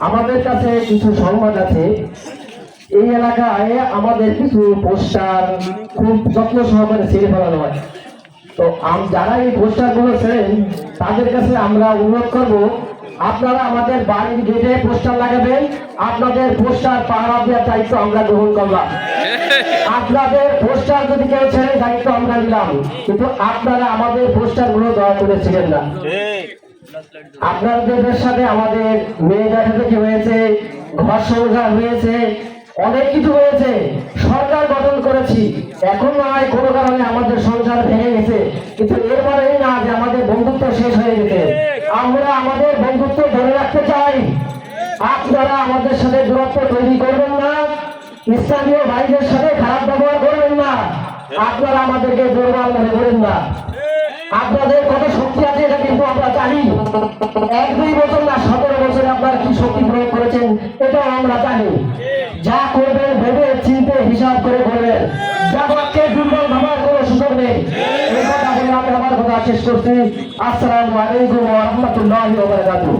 আমাদের কাছে কিছু সংবাদ আছে। এই এলাকায় আমাদের কিছু পোস্টার খুব যত্ন সহকারে ছেড়ে ফেলানো হয়। তো যারা এই পোস্টারগুলো ছেড়েন তাদের কাছে আমরা অনুরোধ করব, আপনারা আমাদের বাড়ির গেটে পোস্টার লাগাবেন। আপনাদের পোস্টার পাহারা দেওয়ার দায়িত্ব আমরা গ্রহণ করলাম। আপনাদের পোস্টার যদি কেউ ছেড়ে দায়িত্ব আমরা নিলাম, কিন্তু আপনারা আমাদের পোস্টারগুলো দয়া করে ছিলেন না। আপনাদের সাথে আমাদের মেয়ে দেখা দেখি হয়েছে, ঘর সংসার হয়েছে, অনেক কিছু হয়েছে, সরকার গঠন করেছি। এখন নয় কোনো কারণে আমাদের সংসার ভেঙে গেছে, কিন্তু এর মানেই না যে আমাদের বন্ধুত্ব শেষ হয়ে গেছে। আমরা আমাদের বন্ধুত্ব ধরে রাখতে চাই। আপনারা আমাদের সাথে দূরত্ব তৈরি করবেন না, স্থানীয় ভাইদের সাথে খারাপ ব্যবহার করবেন না, আপনারা আমাদেরকে দুর্বল মনে করেন না। আপনাদের কত শক্তি আছে এটা কিন্তু আমরা জানি। 1-2 বছর না 17 বছরে আপনারা কি শক্তি প্রয়োগ করেছেন এটাও আমরা জানি। যা করবেন ভেবে চিন্তে হিসাব করে করবেন, যাকে দুর্বল ভাবার কোনো সুযোগ নেই। এই কথা বলে আমি আমার কথা শেষ করছি। আসসালামু আলাইকুম ওয়া রাহমাতুল্লাহি ওয়া বারাকাতুহু।